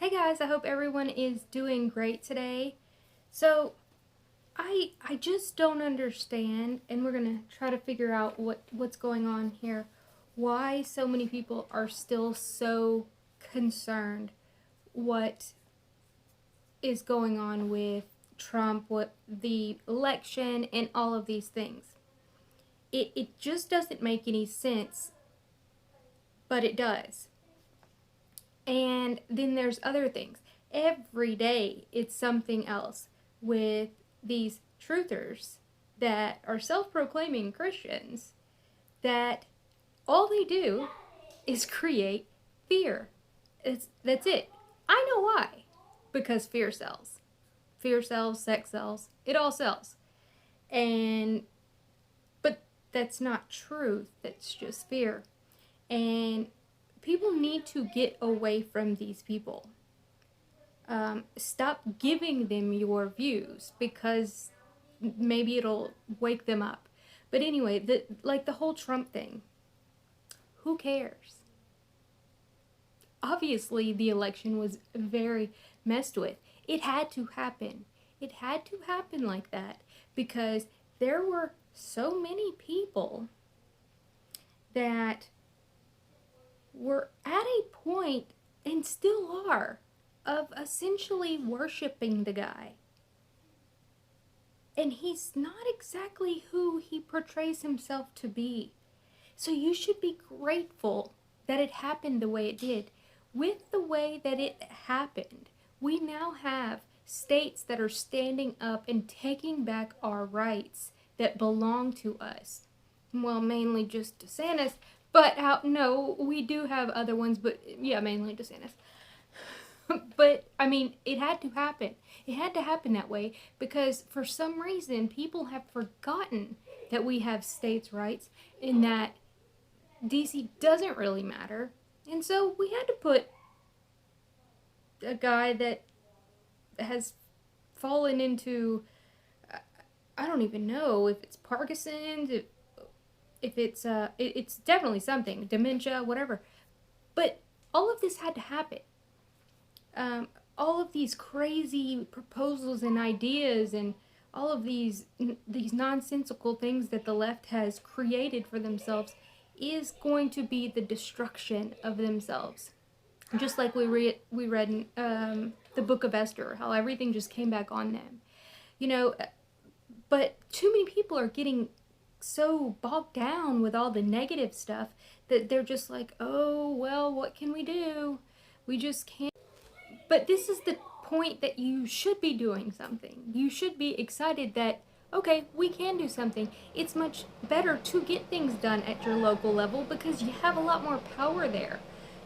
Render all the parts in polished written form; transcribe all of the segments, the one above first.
Hey guys, I hope everyone is doing great today. So, I just don't understand, and we're going to try to figure out what's going on here. Why so many people are still so concerned what is going on with Trump, what the election, and all of these things. It just doesn't make any sense, but it does. And then there's other things. Every day it's something else with these truthers that are self-proclaiming Christians that all they do is create fear. That's it. I know why. Because fear sells. Fear sells, sex sells, it all sells. But that's not truth, that's just fear. And people need to get away from these people. Stop giving them your views because maybe it'll wake them up. But anyway, the whole Trump thing, who cares? Obviously, the election was very messed with. It had to happen. It had to happen like that because there were so many people that were at a point, and still are, of essentially worshiping the guy. And he's not exactly who he portrays himself to be. So you should be grateful that it happened the way it did. With the way that it happened, we now have states that are standing up and taking back our rights that belong to us. Well, mainly just DeSantis. But no, we do have other ones, but yeah, mainly DeSantis. But, I mean, it had to happen. It had to happen that way because for some reason people have forgotten that we have states' rights and that DC doesn't really matter. And so we had to put a guy that has fallen into, I don't even know if it's Parkinson's, if it's definitely something, dementia, whatever. But all of this had to happen. All of these crazy proposals and ideas and all of these nonsensical things that the left has created for themselves is going to be the destruction of themselves. Just like we read in the book of Esther, how everything just came back on them. You know, but too many people are getting so bogged down with all the negative stuff that they're just like, oh, well, what can we do? We just can't. But this is the point that you should be doing something. You should be excited that, okay, we can do something. It's much better to get things done at your local level because you have a lot more power there.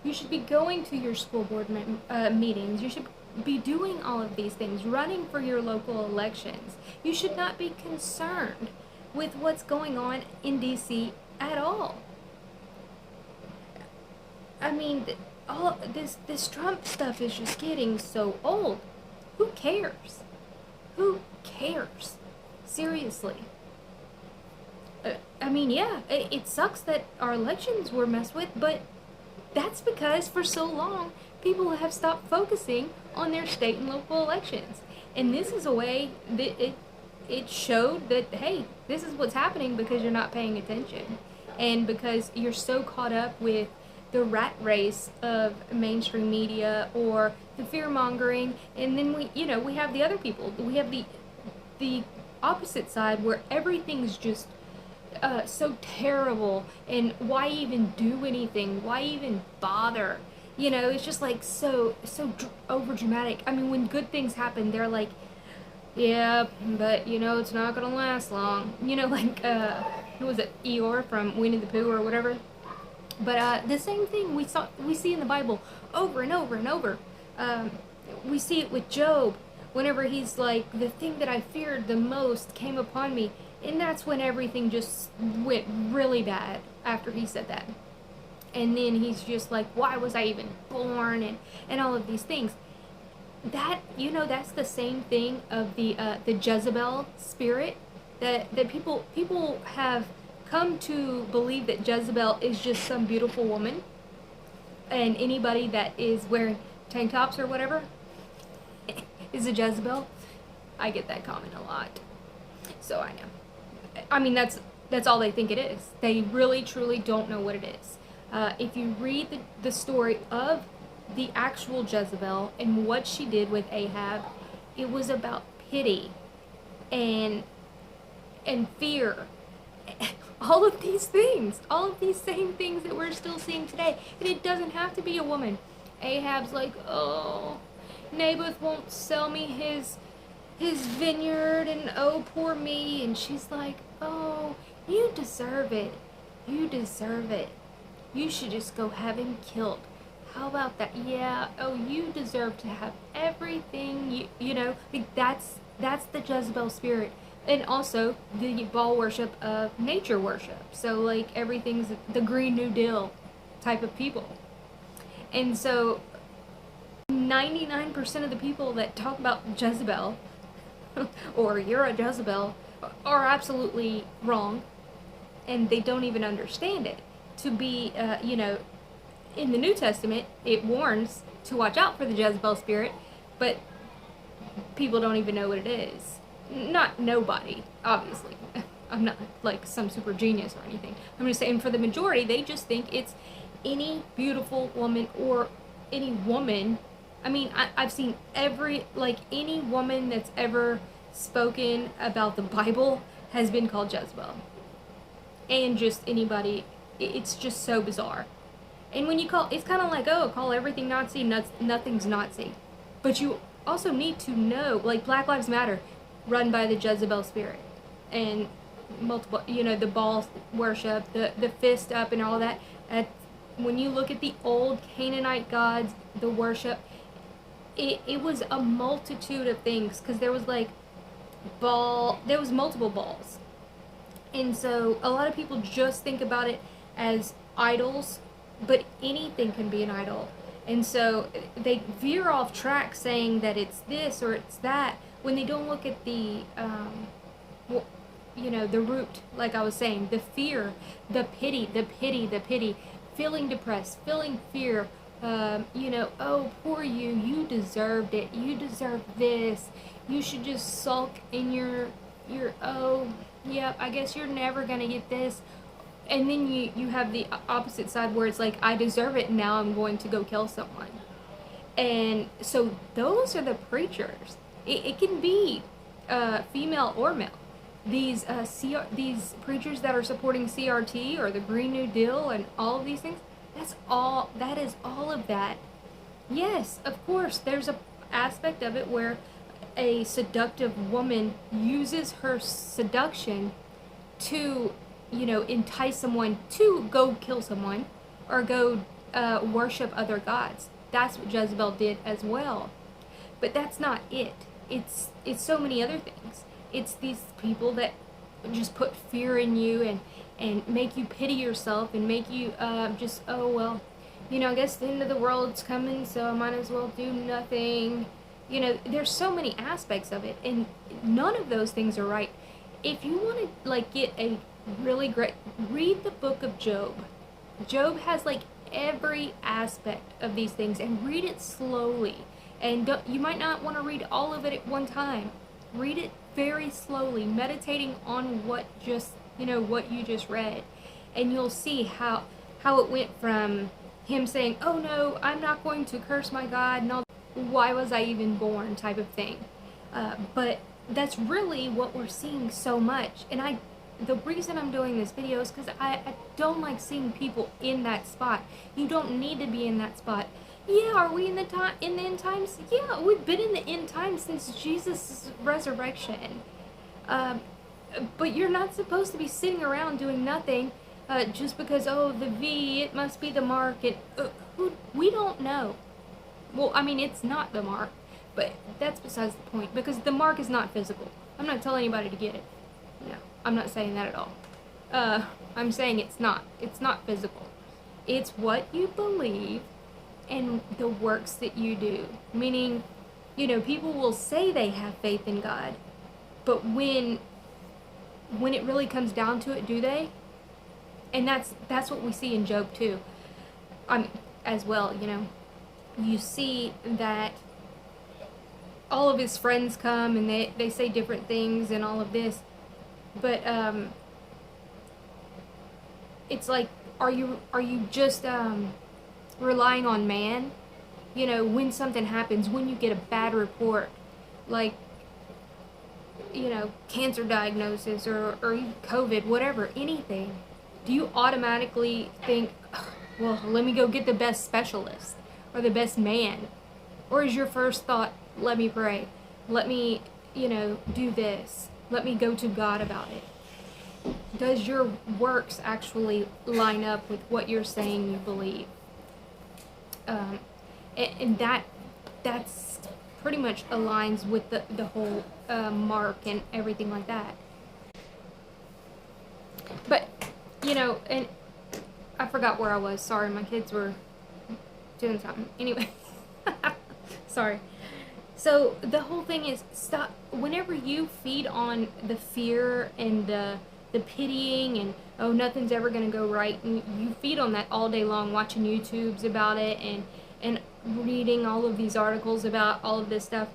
You should be going to your school board meetings. You should be doing all of these things, running for your local elections. You should not be concerned with what's going on in DC at all. I mean, all this Trump stuff is just getting so old. Who cares? Who cares? Seriously. I mean, yeah, it sucks that our elections were messed with, but that's because for so long people have stopped focusing on their state and local elections. And this is a way that it showed that, hey, this is what's happening because you're not paying attention. And because you're so caught up with the rat race of mainstream media or the fear-mongering. And then we have the other people. We have the opposite side where everything's just so terrible. And why even do anything? Why even bother? You know, it's just like so over dramatic. I mean, when good things happen, they're like, yeah, but it's not gonna last long. Like who was it, Eeyore from Winnie the Pooh or whatever. But the same thing we see in the Bible over and over and over. We see it with Job. Whenever he's like, the thing that I feared the most came upon me, and that's when everything just went really bad after he said that. And then he's just like, why was I even born, and all of these things. That, that's the same thing of the Jezebel spirit that people have come to believe that Jezebel is just some beautiful woman, and anybody that is wearing tank tops or whatever is a Jezebel. I get that comment a lot. So I know. I mean, that's all they think it is. They really, truly don't know what it is. If you read the story of the actual Jezebel and what she did with Ahab, it was about pity and fear. All of these things, all of these same things that we're still seeing today. And it doesn't have to be a woman. Ahab's like, oh, Naboth won't sell me his vineyard, and oh, poor me. And she's like, oh, you deserve it. You deserve it. You should just go have him killed. How about that? Yeah, oh, you deserve to have everything, you know, like that's the Jezebel spirit. And also the Baal worship of nature worship. So like everything's the Green New Deal type of people. And so 99% of the people that talk about Jezebel or you're a Jezebel are absolutely wrong, and they don't even understand it. To be, you know, in the New Testament, it warns to watch out for the Jezebel spirit, but people don't even know what it is. Not nobody, obviously. I'm not like some super genius or anything. I'm just saying for the majority, they just think it's any beautiful woman or any woman. I mean, I've seen any woman that's ever spoken about the Bible has been called Jezebel. And just anybody, it's just so bizarre. And when you it's kind of like, oh, call everything Nazi, nothing's Nazi. But you also need to know, like Black Lives Matter, run by the Jezebel spirit. And multiple, you know, the Baal worship, the fist up and all that. When you look at the old Canaanite gods, the worship, it was a multitude of things, because there was like there was multiple Baals. And so a lot of people just think about it as idols, but anything can be an idol. And so they veer off track saying that it's this or it's that, when they don't look at the, you know, the root, like I was saying, the fear, the pity, feeling depressed, feeling fear, you know, oh, poor you deserved it, you deserve this, you should just sulk in your oh, yeah, I guess you're never gonna get this. And then you have the opposite side where it's like, I deserve it, now I'm going to go kill someone. And so those are the preachers. It can be female or male. These preachers that are supporting CRT or the Green New Deal and all of these things, that is all of that. Yes, of course, there's a aspect of it where a seductive woman uses her seduction to, you know, entice someone to go kill someone or go worship other gods. That's what Jezebel did as well. But that's not it. It's so many other things. It's these people that just put fear in you and make you pity yourself and make you just, oh, well, you know, I guess the end of the world's coming, so I might as well do nothing. You know, there's so many aspects of it, and none of those things are right. If you want to, like, get a really great, read the book of Job. Job has, like, every aspect of these things, and read it slowly. And you might not want to read all of it at one time. Read it very slowly, meditating on what you just read. And you'll see how it went from him saying, oh no, I'm not going to curse my God, and all, why was I even born type of thing. But that's really what we're seeing so much. And the reason I'm doing this video is because I don't like seeing people in that spot. You don't need to be in that spot. Yeah, are we in the end times? Yeah, we've been in the end times since Jesus' resurrection. But you're not supposed to be sitting around doing nothing just because, oh, the V, it must be the mark. We don't know. Well, I mean, it's not the mark, but that's besides the point, because the mark is not physical. I'm not telling anybody to get it. No, I'm not saying that at all. I'm saying it's not physical. It's what you believe and the works that you do. Meaning, you know, people will say they have faith in God, but when it really comes down to it, do they? And that's what we see in Job too. As well, you know. you see that all of his friends come and they say different things and all of this, but it's like, are you just relying on man? You know, when something happens, when you get a bad report, like, you know, cancer diagnosis or COVID, whatever, anything, do you automatically think, well, let me go get the best specialist or the best man? Or is your first thought, let me pray, let me, you know, do this, let me go to God about it? Does your works actually line up with what you're saying you believe? And that's pretty much aligns with the whole mark and everything like that. But, you know, and I forgot where I was. Sorry, my kids were doing something. Anyway, sorry. So the whole thing is, stop. Whenever you feed on the fear and the pitying and, oh, nothing's ever going to go right, and you feed on that all day long, watching YouTubes about it and reading all of these articles about all of this stuff,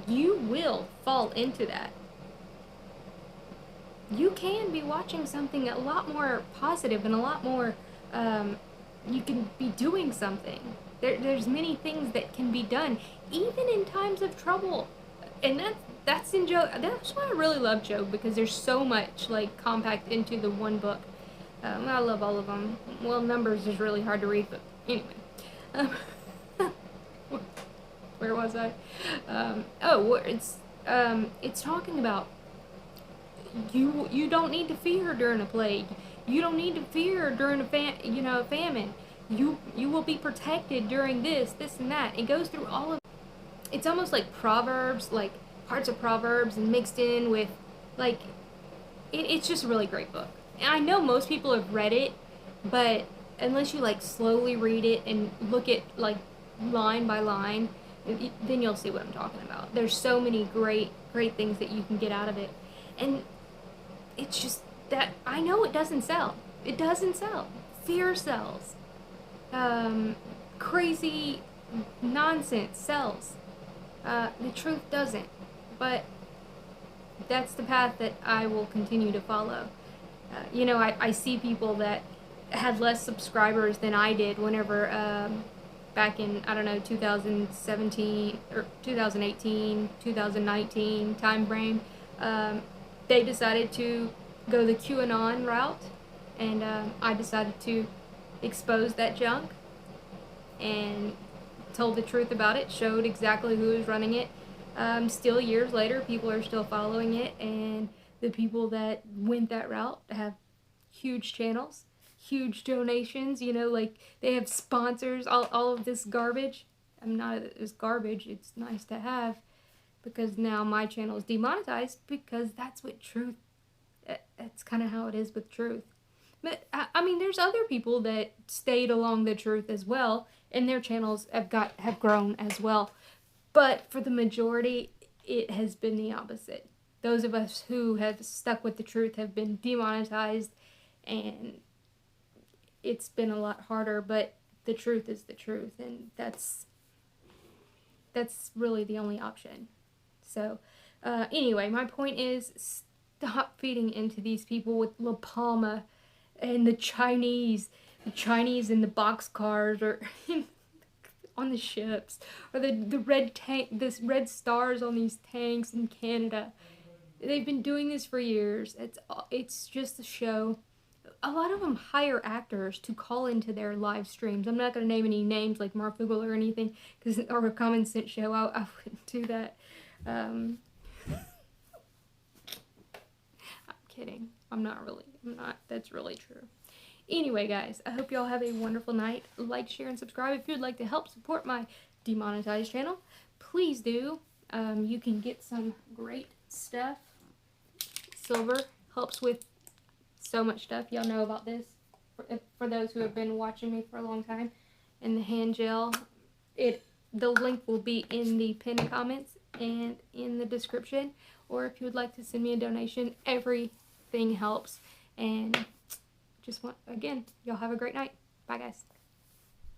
you will fall into that. You can be watching something a lot more positive and a lot more, you can be doing something. There's many things that can be done, even in times of trouble. And that's in Job. That's why I really love Job, because there's so much, like, compact into the one book. I love all of them. Well, Numbers is really hard to read, but anyway. Where was I? It's talking about you don't need to fear during a plague. You don't need to fear during a famine. You will be protected during this, and that. It goes through all of. It's almost like Proverbs, like parts of Proverbs and mixed in with, like, it's just a really great book. And I know most people have read it, but unless you, like, slowly read it and look at, like, line by line, then you'll see what I'm talking about. There's so many great things that you can get out of it. And it's just that I know it doesn't sell. It doesn't sell. Fear sells. Crazy nonsense sells. The truth doesn't. But that's the path that I will continue to follow. You know, I see people that had less subscribers than I did whenever, back in, I don't know, 2017 or 2018, 2019 time frame, they decided to go the QAnon route, and I decided to expose that junk and told the truth about it, showed exactly who was running it. Still, years later, people are still following it, and the people that went that route have huge channels, huge donations, you know, like, they have sponsors, all of this garbage. I'm not as garbage, it's nice to have, because now my channel is demonetized, because that's what truth, that's kind of how it is with truth. But, I mean, there's other people that stayed along the truth as well, and their channels have grown as well. But for the majority, it has been the opposite. Those of us who have stuck with the truth have been demonetized, and it's been a lot harder, but the truth is the truth, and that's really the only option. So, anyway, my point is, stop feeding into these people with La Palma and the Chinese in the boxcars, or on the ships, or the red stars on these tanks in Canada. They've been doing this for years. It's just a show. A lot of them hire actors to call into their live streams. I'm not going to name any names like Mark Google or anything, or a Common Sense show. I wouldn't do that. I'm kidding. I'm not. That's really true. Anyway, guys, I hope y'all have a wonderful night. Like, share, and subscribe. If you'd like to help support my demonetized channel, please do. You can get some great stuff. Silver helps with so much stuff. Y'all know about this, for those who have been watching me for a long time. And the hand gel, the link will be in the pinned comments and in the description. Or if you would like to send me a donation, everything helps. And just again, y'all have a great night. Bye, guys.